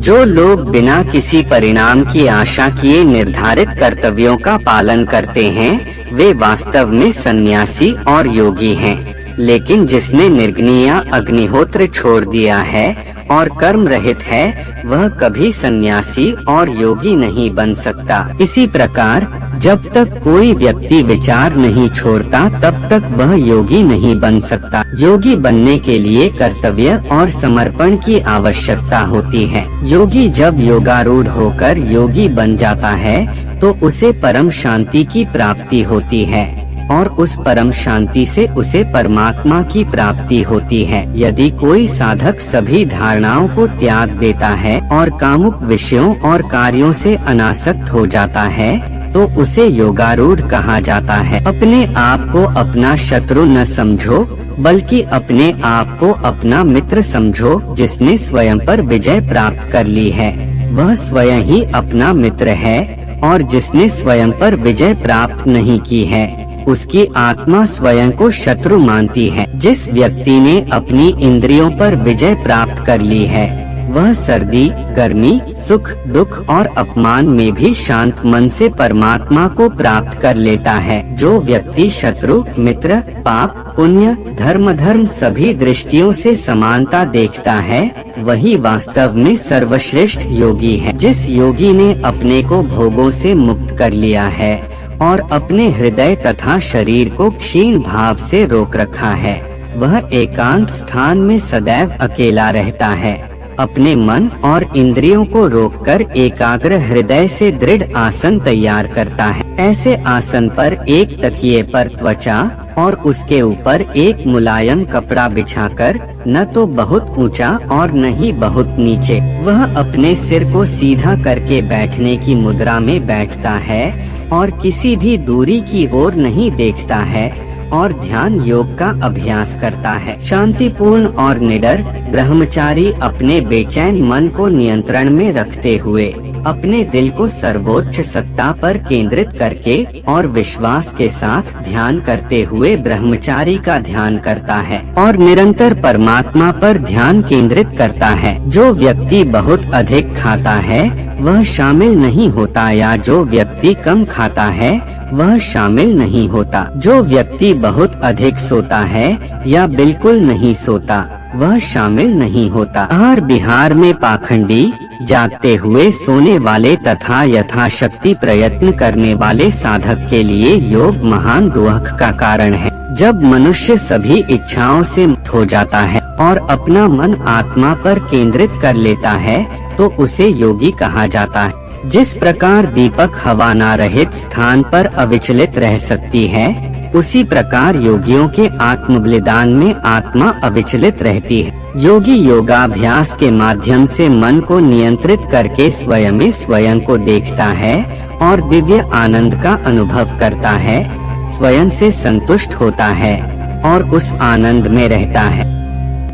जो लोग बिना किसी परिणाम की आशा किए निर्धारित कर्तव्यों का पालन करते हैं वे वास्तव में सन्यासी और योगी हैं। लेकिन जिसने निर्गुणी अग्निहोत्र छोड़ दिया है और कर्म रहित है वह कभी सन्यासी और योगी नहीं बन सकता। इसी प्रकार जब तक कोई व्यक्ति विचार नहीं छोड़ता तब तक वह योगी नहीं बन सकता। योगी बनने के लिए कर्तव्य और समर्पण की आवश्यकता होती है। योगी जब योगारूढ़ होकर योगी बन जाता है तो उसे परम शांति की प्राप्ति होती है और उस परम शांति से उसे परमात्मा की प्राप्ति होती है। यदि कोई साधक सभी धारणाओं को त्याग देता है और कामुक विषयों और कार्यों से अनासक्त हो जाता है तो उसे योगारूढ़ कहा जाता है। अपने आप को अपना शत्रु न समझो बल्कि अपने आप को अपना मित्र समझो। जिसने स्वयं पर विजय प्राप्त कर ली है वह स्वयं ही अपना मित्र है और जिसने स्वयं पर विजय प्राप्त नहीं की है उसकी आत्मा स्वयं को शत्रु मानती है। जिस व्यक्ति ने अपनी इंद्रियों पर विजय प्राप्त कर ली है वह सर्दी, गर्मी, सुख, दुख और अपमान में भी शांत मन से परमात्मा को प्राप्त कर लेता है। जो व्यक्ति शत्रु, मित्र, पाप, पुण्य, धर्म सभी दृष्टियों से समानता देखता है वही वास्तव में सर्वश्रेष्ठ योगी है। जिस योगी ने अपने को भोगों से मुक्त कर लिया है और अपने हृदय तथा शरीर को क्षीण भाव से रोक रखा है वह एकांत स्थान में सदैव अकेला रहता है। अपने मन और इंद्रियों को रोककर एकाग्र हृदय से दृढ़ आसन तैयार करता है। ऐसे आसन पर एक तकिए पर त्वचा और उसके ऊपर एक मुलायम कपड़ा बिछाकर न तो बहुत ऊंचा और न ही बहुत नीचे वह अपने सिर को सीधा करके बैठने की मुद्रा में बैठता है और किसी भी दूरी की ओर नहीं देखता है और ध्यान योग का अभ्यास करता है। शांतिपूर्ण और निडर ब्रह्मचारी अपने बेचैन मन को नियंत्रण में रखते हुए अपने दिल को सर्वोच्च सत्ता पर केंद्रित करके और विश्वास के साथ ध्यान करते हुए ब्रह्मचारी का ध्यान करता है और निरंतर परमात्मा पर ध्यान केंद्रित करता है। जो व्यक्ति बहुत अधिक खाता है वह शामिल नहीं होता या जो व्यक्ति कम खाता है वह शामिल नहीं होता। जो व्यक्ति बहुत अधिक सोता है या बिल्कुल नहीं सोता वह शामिल नहीं होता। आहार विहार में पाखंडी, जागते हुए सोने वाले तथा यथाशक्ति प्रयत्न करने वाले साधक के लिए योग महान दुख का कारण है। जब मनुष्य सभी इच्छाओं से मुक्त हो जाता है और अपना मन आत्मा पर केंद्रित कर लेता है तो उसे योगी कहा जाता है। जिस प्रकार दीपक हवा न रहित स्थान पर अविचलित रह सकती है उसी प्रकार योगियों के आत्म बलिदान में आत्मा अविचलित रहती है। योगी योगाभ्यास के माध्यम से मन को नियंत्रित करके स्वयं में स्वयं को देखता है और दिव्य आनंद का अनुभव करता है, स्वयं से संतुष्ट होता है और उस आनंद में रहता है।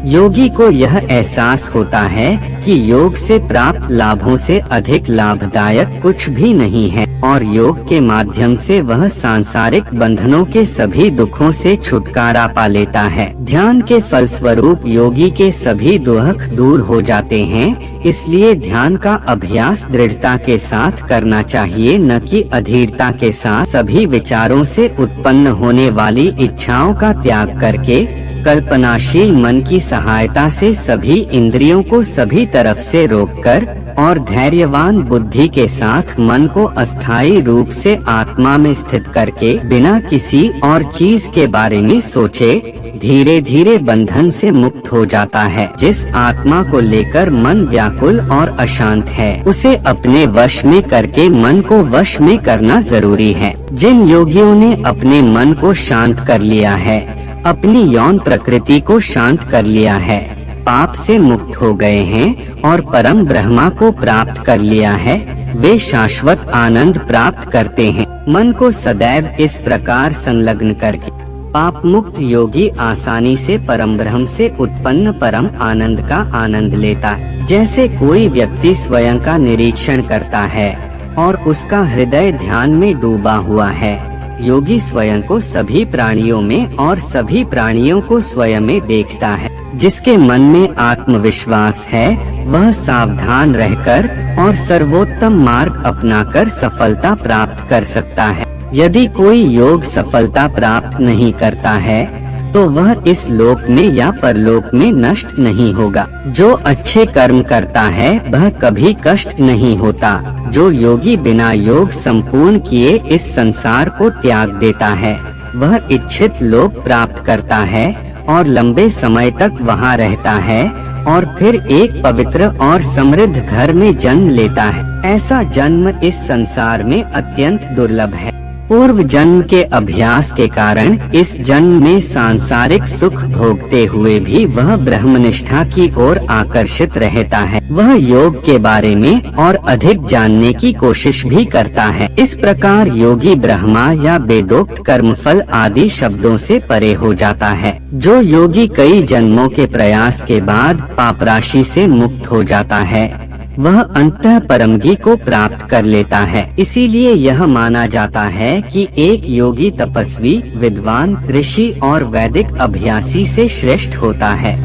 योगी को यह एहसास होता है कि योग से प्राप्त लाभों से अधिक लाभदायक कुछ भी नहीं है और योग के माध्यम से वह सांसारिक बंधनों के सभी दुखों से छुटकारा पा लेता है। ध्यान के फलस्वरूप योगी के सभी दुख दूर हो जाते हैं। इसलिए ध्यान का अभ्यास दृढ़ता के साथ करना चाहिए, न कि अधीरता के साथ। सभी विचारों से उत्पन्न होने वाली इच्छाओं का त्याग करके कल्पनाशील मन की सहायता से सभी इंद्रियों को सभी तरफ से रोककर और धैर्यवान बुद्धि के साथ मन को अस्थायी रूप से आत्मा में स्थित करके बिना किसी और चीज के बारे में सोचे धीरे धीरे बंधन से मुक्त हो जाता है। जिस आत्मा को लेकर मन व्याकुल और अशांत है उसे अपने वश में करके मन को वश में करना जरूरी है। जिन योगियों ने अपने मन को शांत कर लिया है, अपनी यौन प्रकृति को शांत कर लिया है, पाप से मुक्त हो गए हैं और परम ब्रह्मा को प्राप्त कर लिया है, वे शाश्वत आनंद प्राप्त करते हैं। मन को सदैव इस प्रकार संलग्न करके पाप मुक्त योगी आसानी से परम ब्रह्म से उत्पन्न परम आनंद का आनंद लेता है। जैसे कोई व्यक्ति स्वयं का निरीक्षण करता है और उसका हृदय ध्यान में डूबा हुआ है, योगी स्वयं को सभी प्राणियों में और सभी प्राणियों को स्वयं में देखता है। जिसके मन में आत्मविश्वास है वह सावधान रहकर और सर्वोत्तम मार्ग अपनाकर सफलता प्राप्त कर सकता है। यदि कोई योग सफलता प्राप्त नहीं करता है तो वह इस लोक में या परलोक में नष्ट नहीं होगा। जो अच्छे कर्म करता है वह कभी कष्ट नहीं होता। जो योगी बिना योग संपूर्ण किए इस संसार को त्याग देता है वह इच्छित लोक प्राप्त करता है और लंबे समय तक वहाँ रहता है और फिर एक पवित्र और समृद्ध घर में जन्म लेता है। ऐसा जन्म इस संसार में अत्यंत दुर्लभ है। पूर्व जन्म के अभ्यास के कारण इस जन्म में सांसारिक सुख भोगते हुए भी वह ब्रह्मनिष्ठा की ओर आकर्षित रहता है। वह योग के बारे में और अधिक जानने की कोशिश भी करता है। इस प्रकार योगी ब्रह्मा या वेदोक्त कर्मफल आदि शब्दों से परे हो जाता है। जो योगी कई जन्मों के प्रयास के बाद पाप राशि से मुक्त हो जाता है वह अंततः परमगी को प्राप्त कर लेता है। इसीलिए यह माना जाता है कि एक योगी तपस्वी, विद्वान, ऋषि और वैदिक अभ्यासी से श्रेष्ठ होता है।